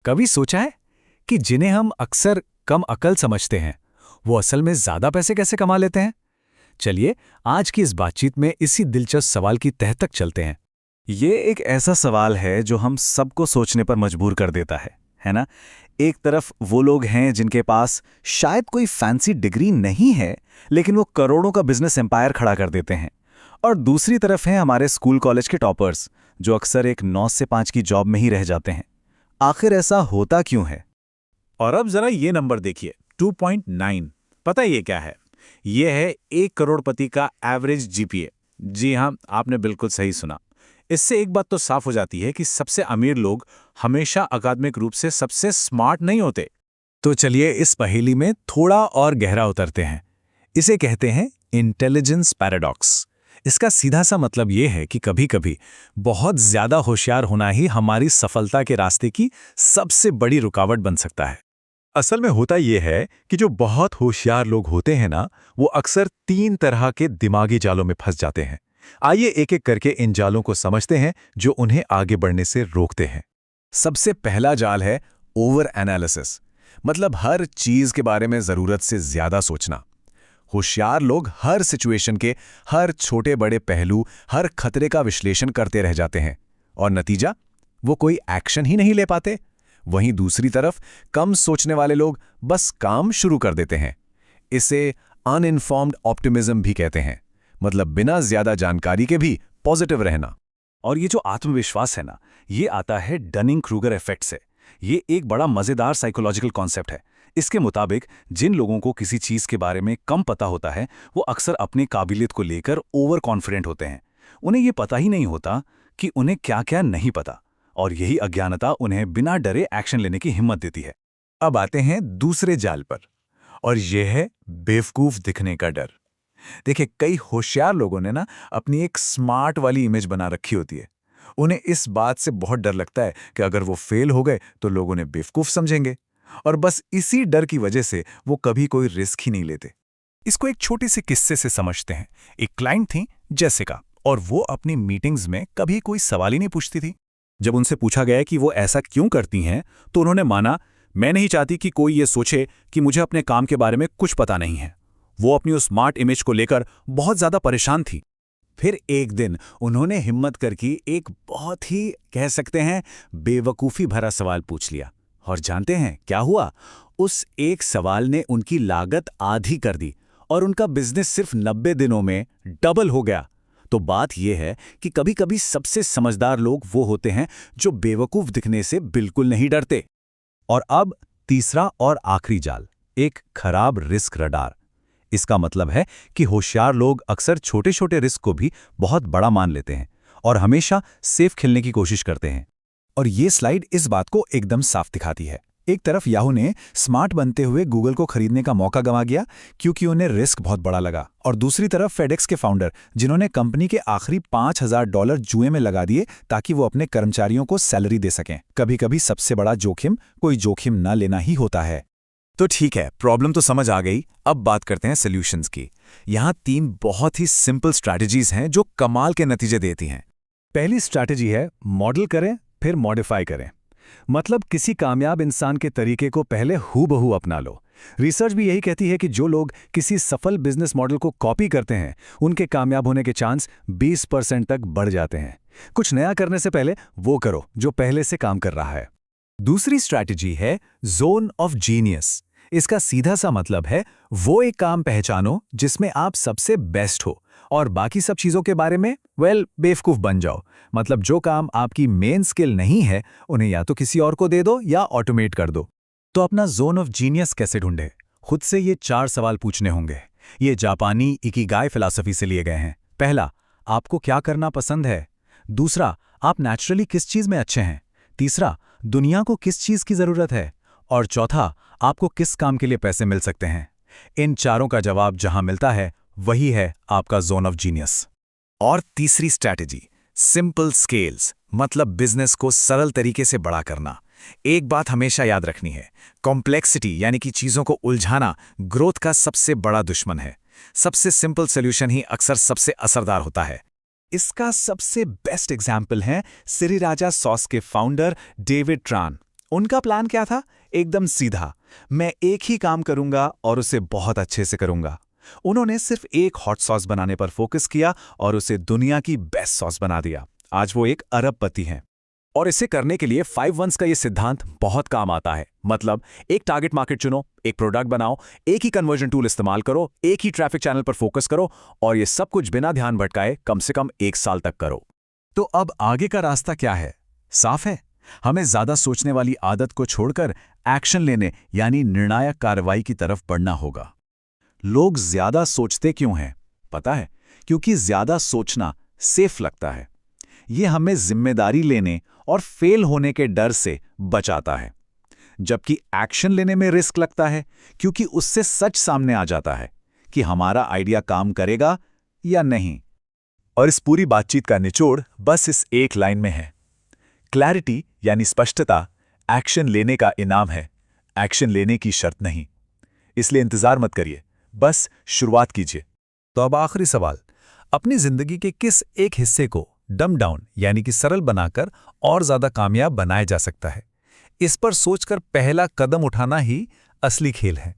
कभी सोचा है कि जिन्हें हम अक्सर कम अकल समझते हैं, वो असल में ज्यादा पैसे कैसे कमा लेते हैं? चलिए, आज की इस बातचीत में इसी दिलचस्प सवाल की तह तक चलते हैं। ये एक ऐसा सवाल है जो हम सबको सोचने पर मजबूर कर देता है ना? एक तरफ वो लोग हैं जिनके पास शायद कोई फैंसी डिग्री नहीं है, लेकिन वो करोड़ों का बिजनेस एम्पायर खड़ा कर देते हैं। और दूसरी तरफ हैं हमारे स्कूल कॉलेज के टॉपर्स, जो अक्सर एक 9 से 5 की जॉब में ही रह जाते हैं। आखिर ऐसा होता क्यों है? और अब जरा ये नंबर देखिए, 2.9। पता है ये क्या है? ये है 1 करोड़पति का एवरेज जीपीए। जी हाँ, आपने बिल्कुल सही सुना। इससे एक बात तो साफ हो जाती है कि सबसे अमीर लोग हमेशा अकादमिक रूप से सबसे स्मार्ट नहीं होते। तो चलिए इस पहेली में थोड़ा और गहरा उतरते हैं। इसे कहते हैं इंटेलिजेंस पैराडॉक्स। इसका सीधा सा मतलब ये है कि कभी-कभी बहुत ज्यादा होशियार होना ही हमारी सफलता के रास्ते की सबसे बड़ी रुकावट बन सकता है। असल में होता यह है कि जो बहुत होशियार लोग होते हैं ना, वो अक्सर 3 तरह के दिमागी जालों में फंस जाते हैं। आइए एक-एक करके इन जालों को समझते हैं जो उन्हें आगे बढ़ने से रोकते हैं। सबसे पहला जाल है ओवर एनालिसिस, मतलब हर चीज के बारे में जरूरत से ज्यादा सोचना। होशियार लोग हर सिचुएशन के हर छोटे बड़े पहलू, हर खतरे का विश्लेषण करते रह जाते हैं और नतीजा, वो कोई एक्शन ही नहीं ले पाते। वहीं दूसरी तरफ कम सोचने वाले लोग बस काम शुरू कर देते हैं। इसे अनइन्फॉर्म्ड ऑप्टिमिज्म भी कहते हैं, मतलब बिना ज्यादा जानकारी के भी पॉजिटिव रहना। और ये जो आत्मविश्वास है ना, ये आता है डनिंग क्रूगर इफेक्ट से। ये एक बड़ा मजेदार साइकोलॉजिकल कॉन्सेप्ट है। इसके मुताबिक जिन लोगों को किसी चीज के बारे में कम पता होता है, वो अक्सर अपनी काबिलियत को लेकर ओवर कॉन्फिडेंट होते हैं। उन्हें ये पता ही नहीं होता कि उन्हें क्या क्या नहीं पता, और यही अज्ञानता उन्हें बिना डरे एक्शन लेने की हिम्मत देती है। अब आते हैं दूसरे जाल पर, और यह है बेवकूफ दिखने का डर। देखिए, कई होशियार लोगों ने ना अपनी एक स्मार्ट वाली इमेज बना रखी होती है। उन्हें इस बात से बहुत डर लगता है कि अगर वो फेल हो गए तो लोग उन्हें बेवकूफ समझेंगे, और बस इसी डर की वजह से वो कभी कोई रिस्क ही नहीं लेते। इसको एक छोटे से किस्से से समझते हैं। एक क्लाइंट थी जेसिका, और वो अपनी मीटिंग्स में कभी कोई सवाल ही नहीं पूछती थी। जब उनसे पूछा गया कि वो ऐसा क्यों करती हैं, तो उन्होंने माना, मैं नहीं चाहती कि कोई ये सोचे कि मुझे अपने काम के बारे में कुछ पता नहीं है। वो अपनी उस स्मार्ट इमेज को लेकर बहुत ज्यादा परेशान थी। फिर एक दिन उन्होंने हिम्मत करके एक बहुत ही, कह सकते हैं, बेवकूफ़ी भरा सवाल पूछ लिया। और जानते हैं क्या हुआ? उस एक सवाल ने उनकी लागत आधी कर दी और उनका बिजनेस सिर्फ 90 दिनों में डबल हो गया। तो बात यह है कि कभी-कभी सबसे समझदार लोग वो होते हैं जो बेवकूफ दिखने से बिल्कुल नहीं डरते। और अब तीसरा और आखिरी जाल, एक खराब रिस्क रडार। इसका मतलब है कि होशियार लोग अक्सर छोटे-छोटे रिस्क को भी बहुत बड़ा मान लेते हैं और हमेशा सेफ खेलने की कोशिश करते हैं। और ये स्लाइड इस बात को एकदम साफ दिखाती है। एक तरफ याहू ने स्मार्ट बनते हुए गूगल को खरीदने का मौका गंवा दिया क्योंकि उन्हें रिस्क बहुत बड़ा लगा, और दूसरी तरफ फेडेक्स के फाउंडर, जिन्होंने कंपनी के आखिरी $5000 जुए में लगा दिए ताकि वो अपने कर्मचारियों को सैलरी दे सकें। कभी-कभी सबसे बड़ा जोखिम कोई जोखिम न लेना ही होता है। तो ठीक है, प्रॉब्लम तो समझ आ गई। अब बात करते हैं सॉल्यूशंस की। यहाँ 3 बहुत ही सिंपल स्ट्रैटेजीज हैं जो कमाल के नतीजे देती हैं। पहली स्ट्रैटेजी है मॉडल करें फिर मॉडिफाई करें। मतलब किसी कामयाब इंसान के तरीके को पहले हूबहू अपना लो। रिसर्च भी यही कहती है कि जो लोग किसी सफल बिजनेस मॉडल को कॉपी करते हैं, उनके कामयाब होने के चांस 20% तक बढ़ जाते हैं। कुछ नया करने से पहले वो करो जो पहले से काम कर रहा है। दूसरी स्ट्रैटेजी है जोन ऑफ जीनियस। इसका सीधा सा मतलब है वो एक काम पहचानो जिसमें आप सबसे बेस्ट हो, और बाकी सब चीजों के बारे में बेवकूफ बन जाओ। मतलब जो काम आपकी मेन स्किल नहीं है, उन्हें या तो किसी और को दे दो या ऑटोमेट कर दो। तो अपना जोन ऑफ जीनियस कैसे ढूंढे? खुद से ये 4 सवाल पूछने होंगे। ये जापानी इकिगाई फिलॉसफी से लिए गए हैं। पहला, आपको क्या करना पसंद है? दूसरा, आप नेचुरली किस चीज में अच्छे हैं? तीसरा, दुनिया को किस चीज की जरूरत है? और चौथा, आपको किस काम के लिए पैसे मिल सकते हैं? इन चारों का जवाब जहां मिलता है, वही है आपका जोन ऑफ जीनियस। और तीसरी स्ट्रैटेजी, सिंपल स्केल्स, मतलब बिजनेस को सरल तरीके से बड़ा करना। एक बात हमेशा याद रखनी है, कॉम्प्लेक्सिटी यानी कि चीजों को उलझाना ग्रोथ का सबसे बड़ा दुश्मन है। सबसे सिंपल सॉल्यूशन ही अक्सर सबसे असरदार होता है। इसका सबसे बेस्ट एग्जाम्पल है सिरिराजा सॉस के फाउंडर डेविड ट्रान। उनका प्लान क्या था? एकदम सीधा, मैं एक ही काम करूंगा और उसे बहुत अच्छे से करूंगा। उन्होंने सिर्फ एक हॉट सॉस बनाने पर फोकस किया और उसे दुनिया की बेस्ट सॉस बना दिया। आज वो एक अरबपति हैं। और इसे करने के लिए 5 वंस का ये सिद्धांत बहुत काम आता है। मतलब एक टारगेट मार्केट चुनो, एक प्रोडक्ट बनाओ, एक ही कन्वर्जन टूल इस्तेमाल करो, एक ही ट्रैफिक चैनल पर फोकस करो और ये सब कुछ बिना ध्यान भटकाए कम से कम 1 साल तक करो। तो अब आगे का रास्ता क्या है? साफ है, हमें ज्यादा सोचने वाली आदत को छोड़कर एक्शन लेने यानी निर्णायक कार्रवाई की तरफ बढ़ना होगा। लोग ज्यादा सोचते क्यों हैं? पता है, क्योंकि ज्यादा सोचना सेफ लगता है। ये हमें जिम्मेदारी लेने और फेल होने के डर से बचाता है, जबकि एक्शन लेने में रिस्क लगता है क्योंकि उससे सच सामने आ जाता है कि हमारा आइडिया काम करेगा या नहीं। और इस पूरी बातचीत का निचोड़ बस इस एक लाइन में है। क्लैरिटी यानी स्पष्टता एक्शन लेने का इनाम है, एक्शन लेने की शर्त नहीं। इसलिए इंतजार मत करिए, बस शुरुआत कीजिए। तो अब आखिरी सवाल, अपनी जिंदगी के किस एक हिस्से को डम डाउन यानी कि सरल बनाकर और ज्यादा कामयाब बनाया जा सकता है? इस पर सोचकर पहला कदम उठाना ही असली खेल है।